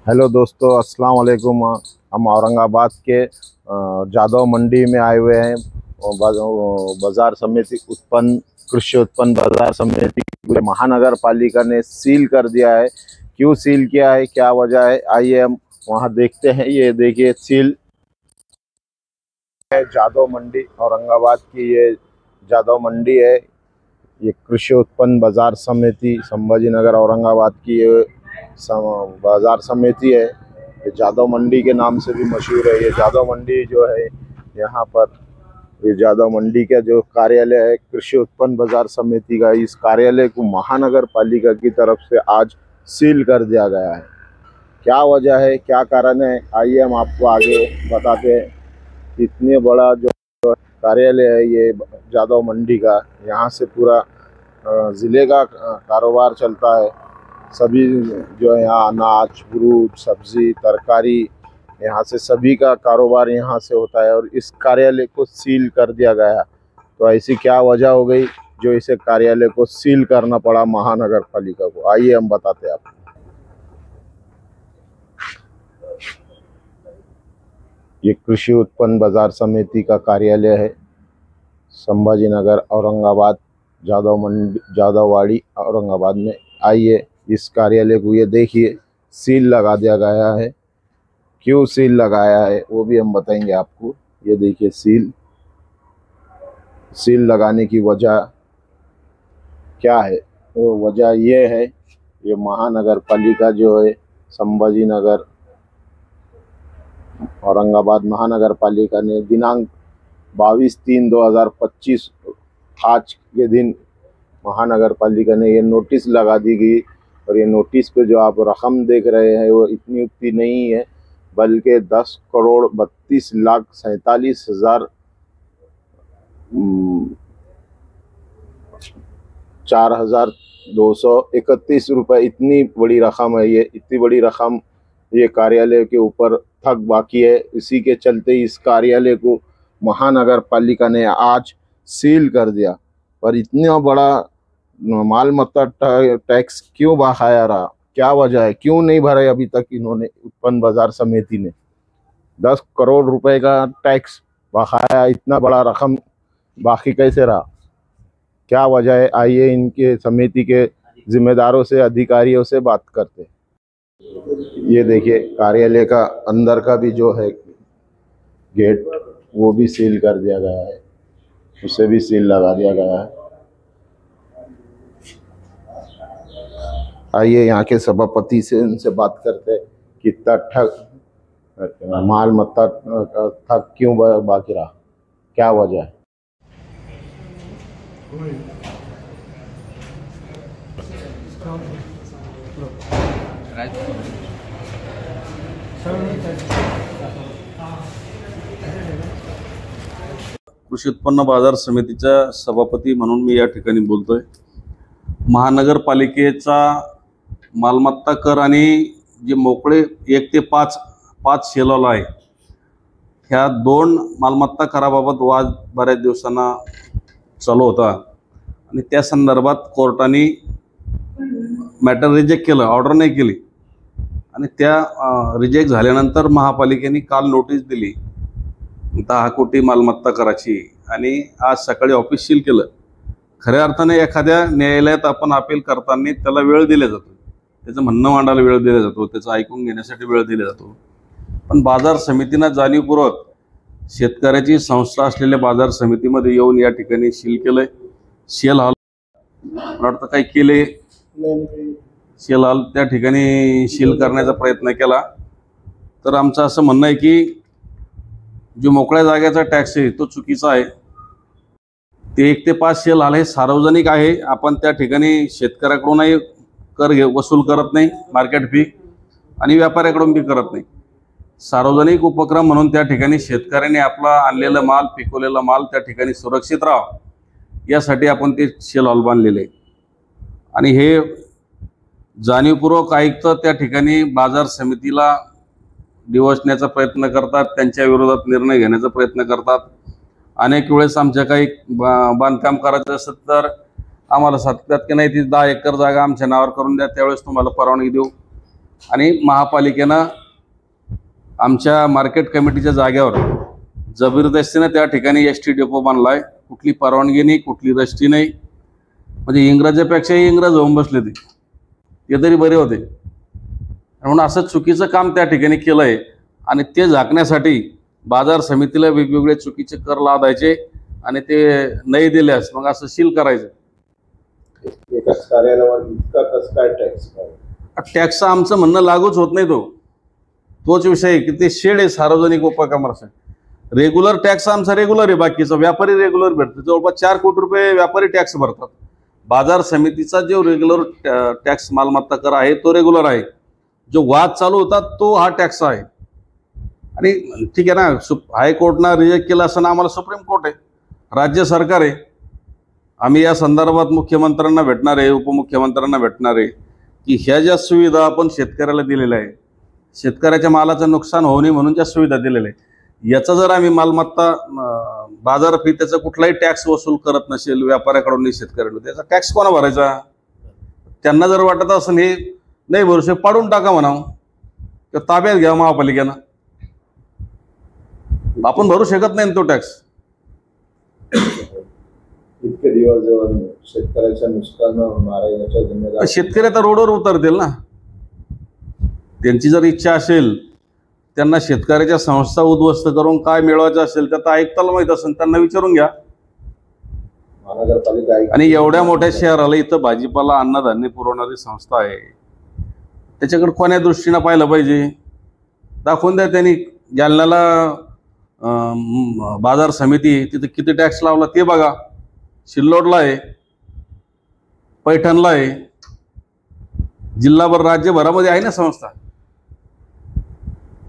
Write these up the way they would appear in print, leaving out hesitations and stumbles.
Hello दोस्तों, अस्सलाम वालेकुम। हम औरंगाबाद के जादव मंडी में आए हुए हैं। बाजार समिति उत्पन्न कृषि उत्पन्न बाजार समिति पूरे महानगर पालिका ने सील कर दिया है। क्यों सील किया है, क्या वजह है, आइए हम वहां देखते हैं। ये देखिए, सील है जादव मंडी, औरंगाबाद की ये जादव मंडी है। ये कृषि उत्पन्न बाजार समिति संभाजी नगर औरंगाबाद की ये बाजार समिति है। ये जादव मंडी के नाम से भी मशहूर है। ये जादव मंडी जो है, यहाँ पर ये जादव मंडी का जो कार्यालय है कृषि उत्पन्न बाजार समिति का, इस कार्यालय को महानगर पालिका की तरफ से आज सील कर दिया गया है। क्या वजह है, क्या कारण है, आइए हम आपको आगे बताते हैं। इतने बड़ा जो कार्यालय है ये जादव मंडी का, यहाँ से पूरा ज़िले का कारोबार चलता है। सभी जो है यहाँ अनाज, फ्रूट, सब्जी, तरकारी, यहाँ से सभी का कारोबार यहाँ से होता है। और इस कार्यालय को सील कर दिया गया। तो ऐसी क्या वजह हो गई जो इसे कार्यालय को सील करना पड़ा महानगर पालिका को, आइए हम बताते हैं आपको। ये कृषि उत्पन्न बाजार समिति का कार्यालय है, संभाजी नगर औरंगाबाद, जादववाड़ी औरंगाबाद में। आइए इस कार्यालय को ये देखिए, सील लगा दिया गया है। क्यों सील लगाया है वो भी हम बताएंगे आपको। ये देखिए, सील लगाने की वजह क्या है। वो वजह ये है, ये महानगर पालिका जो है संभाजी नगर औरंगाबाद महानगर पालिका ने दिनांक 22/3/2025 आज के दिन महानगर पालिका ने ये नोटिस लगा दी गई। और ये नोटिस पे जो आप रकम देख रहे हैं वो इतनी उतनी नहीं है, बल्कि 10,42,4,231 रुपये, इतनी बड़ी रकम है। ये इतनी बड़ी रकम ये कार्यालय के ऊपर थक बाकी है। इसी के चलते इस कार्यालय को महानगर पालिका ने आज सील कर दिया। पर इतना बड़ा माल मत्ता टैक्स क्यों बकाया रहा, क्या वजह है, क्यों नहीं भरे अभी तक इन्होंने उत्पन्न बाजार समिति ने। 10 करोड़ रुपए का टैक्स बकाया, इतना बड़ा रकम बाकी कैसे रहा, क्या वजह है, आइए इनके समिति के जिम्मेदारों से, अधिकारियों से बात करते हैं। ये देखिए, कार्यालय का अंदर का भी जो है गेट, वो भी सील कर दिया गया है, उसे भी सील लगा दिया गया है। आइए यहाँ के सभापति से इनसे बात करते हैं, कितना ठग माल मत्ता ठग क्यों बाकी रहा, क्या वजह है। कृषी उत्पन्न बाजार समितीचा सभापती म्हणून मी या ठिकाणी बोलतोय। महानगरपालिकेचा मालमत्ता कर आणि जे मोकळे 1 ते 5 शेलॉल आहे, ह्या 2 मालमत्ता कराबाबत वाद बऱ्याच दिवसांना चालू होता आणि त्या संदर्भात कोर्टाने मॅटर रिजेक्ट केलं, ऑर्डर नाही केली। आणि त्या रिजेक्ट झाल्यानंतर महापालिकेने काल नोटीस दिली 10 कोटी मालमत्ता कराची आणि आज सकाळी ऑफिस सील केलं। खऱ्या अर्थाने एखाद्या न्यायालयात आपण अपील करताना त्याला वेळ दिला जातो, त्याचं म्हणणं मांडायला वेळ दिला जातो, त्याचं ऐकून घेण्यासाठी वेळ दिला जातो। पण बाजार समितीनं जाणीवपूर्वक शेतकऱ्याची संस्था असलेल्या बाजार समितीमध्ये येऊन या ठिकाणी सील केलंय। सेल हॉल मला वाटतं काही केले, सेल हॉल त्या ठिकाणी सील करण्याचा प्रयत्न केला। तर आमचं असं म्हणणं आहे की जो मोकळ्या जागेचा टॅक्स आहे तो चुकीचा आहे। ते 1 ते 5 सेल हॉल हे सार्वजनिक आहे, आपण त्या ठिकाणी शेतकऱ्याकडूनही कर वसूल करत नाही, मार्केट फी, आणि व्यापाऱ्याकडून बी करत नाही। सार्वजनिक उपक्रम म्हणून त्या ठिकाणी शेतकऱ्याने आपला आणलेला माल, पिकवलेला माल त्या ठिकाणी सुरक्षित राहावा यासाठी आपण ते सेल हॉल बांधलेले। आणि हे जाणीवपूर्वक आयुक्त त्या ठिकाणी बाजार समितीला दिवसण्याचा प्रयत्न करतात, त्यांच्या विरोधात निर्णय घेण्याचा प्रयत्न करतात। अनेक वेळेस आमच्या काही बांधकाम करायचं असतं तर आम्हाला सांगतात की नाही, ती 10 एकर जागा आमच्या नावावर करून द्या, त्यावेळेस तुम्हाला परवानगी देऊ। आणि महापालिकेनं आमच्या मार्केट कमिटीच्या जागेवर जबरदस्तीने त्या ठिकाणी एस टी डेपो बांधलाय. कुठली परवानगी नाही, कुठली रस्ती नाही. म्हणजे इंग्रजापेक्षाही इंग्रज होऊन बसले ते तरी बरे होते. म्हणून असं चुकीचं काम त्या ठिकाणी केलंय आणि ते झाकण्यासाठी बाजार समितीला वेगवेगळे चुकीचे कर लादायचे आणि ते नाही दिल्यास मग असं सील करायचं. एकाच कार्यालयावर इतका कसं काय टॅक्स? टॅक्स आमचं म्हणणं लागूच होत नाही. तोच विषय आहे की ते शेड आहे सार्वजनिक उपक्रमासाठी. रेग्युलर टॅक्स आमचा रेग्युलर आहे, बाकीचा व्यापारी रेग्युलर भेटतो. जवळपास 4 कोटी रुपये व्यापारी टॅक्स भरतात. बाजार समितीचा जो रेग्युलर टॅक्स मालमत्ता कर आहे तो रेग्युलर आहे. जो वाद चालू होता तो हा टॅक्स आहे. आणि ठीक आहे ना, हायकोर्टनं रिजेक्ट केलं असताना आम्हाला सुप्रीम कोर्ट आहे, राज्य सरकार आहे. आम्ही या संदर्भात मुख्यमंत्र्यांना भेटणार आहे, उपमुख्यमंत्र्यांना भेटणार आहे की ह्या ज्या सुविधा आपण शेतकऱ्याला दिलेल्या आहे, शेतकऱ्याच्या मालाचं नुकसान होऊ नये म्हणून ज्या सुविधा दिलेल्या आहे, याचा जर आम्ही मालमत्ता बाजार फी त्याचा कुठलाही टॅक्स वसूल करत नसेल व्यापाऱ्याकडून शेतकऱ्याकडून, त्याचा टॅक्स कोणा भरायचा? त्यांना जर वाटत असेल हे नाही भरू शकत पाडून टाका म्हणावं किंवा ताब्यात घ्या महापालिकेनं. आपण भरू शकत नाही तो टॅक्स. इतके दिवस जेव्हा शेतकऱ्याचं नुकसान होणार आहे याच्या जिम्मेदार शेतकरी आता रोडवर उतरतील ना. त्यांची जर इच्छा असेल, त्यांना शेतकऱ्याच्या संस्था उद्ध्वस्त करून काय मिळवायचं असेल तर ऐकताला माहित असेल, त्यांना विचारून घ्या. महानगरपालिका आणि एवढ्या मोठ्या शहराला इथं भाजीपाला अन्नधान्य पुरवणारी संस्था आहे, त्याच्याकडे कोण्या दृष्टीनं पाहिलं पाहिजे? दाखवून द्या त्यांनी. जालन्याला बाजार समिती तिथे किती टॅक्स लावला ते बघा. सिल्लोडला आहे, पैठणला आहे, जिल्हाभर राज्यभरामध्ये आहे ना संस्था.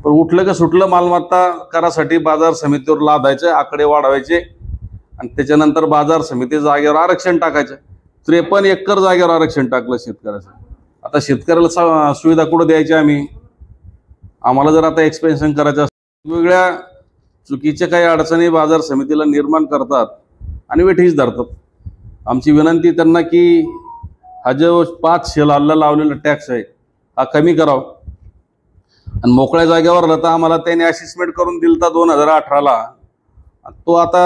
पण उठलं का सुटलं मालमत्ता करासाठी बाजार समितीवर लादायचे, आकडे वाढवायचे आणि त्याच्यानंतर बाजार समिती जागेवर आरक्षण टाकायचं. 53 एकर जागेवर आरक्षण टाकलं शेतकऱ्याचं. आता शेतकऱ्याला सुविधा कुठं द्यायची आम्ही? आम्हाला जर आता एक्सपेन्शन करायचं असेल, वेगवेगळ्या चुकीच्या काही अडचणी बाजार समितीला निर्माण करतात आणि वेठीस धरतात. आमची विनंती त्यांना की हा जो 5 शेलाला लावलेला टॅक्स आहे हा कमी करावा. आणि मोकळ्या जागेवर राहता आम्हाला त्यांनी असेसमेंट करून दिलता 2018ला. तो आता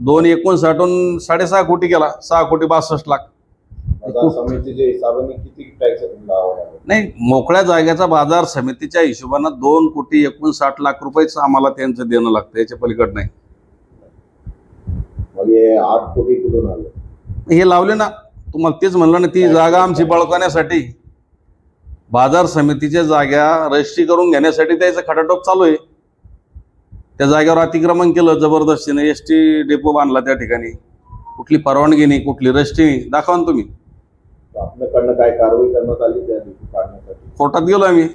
259 6.5 कोटी गेला, 6 कोटी 62 लाख. समितीच्या हिशोबाने किती टॅक्स लावावा? नाही, मोकळ्या जागेचा बाजार समितीच्या हिशोबानं 2,59,60,00,000 रुपयेच आम्हाला त्यांचं देणं लागतं, याच्या पलीकडे नाही. मग हे 8 कोटी कुठून आले? हे लावले ना, तुम्हाला तेच म्हणलं ना, ती जागा आमची बळकवण्यासाठी बाजार समितीच्या जागा रजिस्ट्री करून घेण्यासाठी त्याचा खटाटोप चालू आहे. त्या जागेवर अतिक्रमण केलं जबरदस्तीने, एस टी डेपो बांधला त्या ठिकाणी. कुठली परवानगी नाही, कुठली रजिस्ट्री नाही. दाखवा ना तुम्ही. आपल्याकडनं काय कारवाई करण्यात आली त्या काढण्यासाठी? कोर्टात गेलो आम्ही.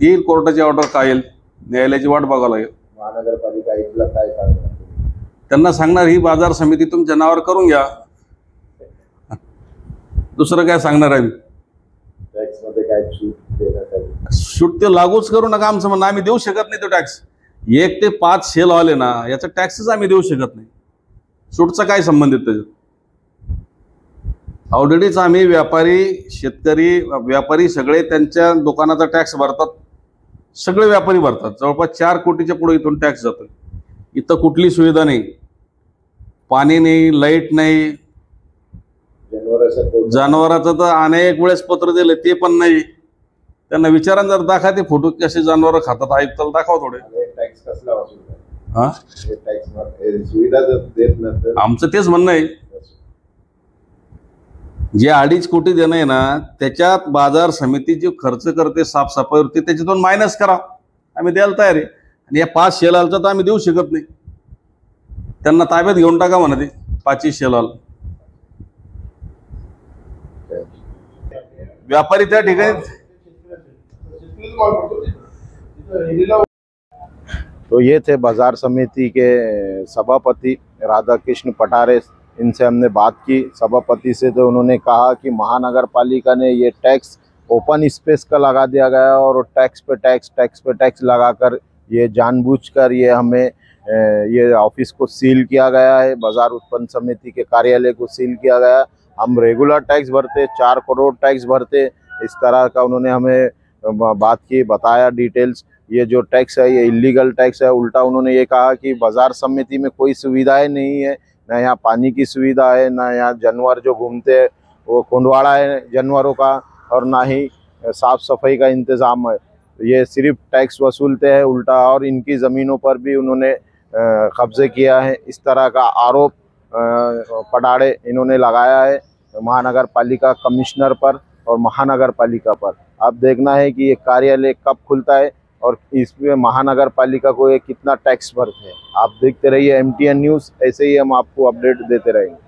येईल कोर्टाची ऑर्डर, काय येईल न्यायालयाची वाट बघावं लागेल. महानगरपालिका ऐकलं काय सांगणार? त्यांना सांगणार ही बाजार समिती तुमच्या नावावर करून घ्या. दुसरं काय सांगणार आहे? टॅक्स मध्ये काय सूट देण्यासाठी? सूट ते लागूच करू नका आमचं म्हणणं. आम्ही देऊ शकत नाही तो टॅक्स. 1 ते 5 शेल आले ना, याचा टॅक्सच आम्ही देऊ शकत नाही. सूटचा काय संबंध आहे त्याच्यात? ऑलरेडीच आम्ही व्यापारी, शेतकरी, व्यापारी सगळे त्यांच्या दुकानाचा टॅक्स भरतात. सगळे व्यापारी भरतात. जवळपास 4 कोटीच्या पुढे इथून टॅक्स जातो. इथं कुठली सुविधा नाही, पाणी नाही, लाईट नाही. जनावराचं तर अनेक वेळेस पत्र दिले ते पण नाही. त्यांना विचारा जर दाखवा ते फोटो कसे जनावर खातात, आयुक्ताला दाखवा थोडे. टॅक्स कसला वसूल करतात? टॅक्स सुविधा देत नसतं. आमचं तेच म्हणणं आहे, जे 2.5 कोटी देणं आहे ना, त्याच्यात बाजार समिती जो खर्च करते साफसफाईवरती त्याच्यातून मायनस करा. आम्ही द्यायला तयार आहे. आणि या 5 शेलालचा तर आम्ही देऊ शकत नाही. त्यांना ताब्यात घेऊन टाका म्हणा ते 5 शेलाल. व्यापारी त्या ठिकाणी. तो ये थे बाजार समिति के सभापति राधाकृष्ण पटारे. इनसे हमने बात की सभापति से, तो उन्होंने कहा कि महानगर पालिका ने ये टैक्स ओपन स्पेस का लगा दिया गया और टैक्स पे टैक्स लगाकर ये जानबूझकर ये हमें ये ऑफिस को सील किया गया है, बाजार उत्पन्न समिति के कार्यालय को सील किया गया। हम रेगुलर टैक्स भरते, 4 करोड़ टैक्स भरते, इस तरह का उन्होंने हमें बात की, बताया डिटेल्स। ये जो टैक्स है ये इलीगल टैक्स है। उल्टा उन्होंने ये कहा कि बाजार समिति में कोई सुविधाएं नहीं है, ना यहाँ पानी की सुविधा है, ना यहाँ जानवर जो घूमते हैं वो कुंडवाड़ा है जानवरों का, और ना ही साफ सफाई का इंतज़ाम है। ये सिर्फ टैक्स वसूलते हैं उल्टा, और इनकी ज़मीनों पर भी उन्होंने कब्जे किया है। इस तरह का आरोप पड़ाड़े इन्होंने लगाया है महानगर पालिका कमिश्नर पर और महानगर पालिका पर। अब देखना है कि ये कार्यालय कब खुलता है और इसमें महानगर पालिका को ये कितना टैक्स भरते हैं। आप देखते रहिए MTN न्यूज़, ऐसे ही हम आपको अपडेट देते रहेंगे।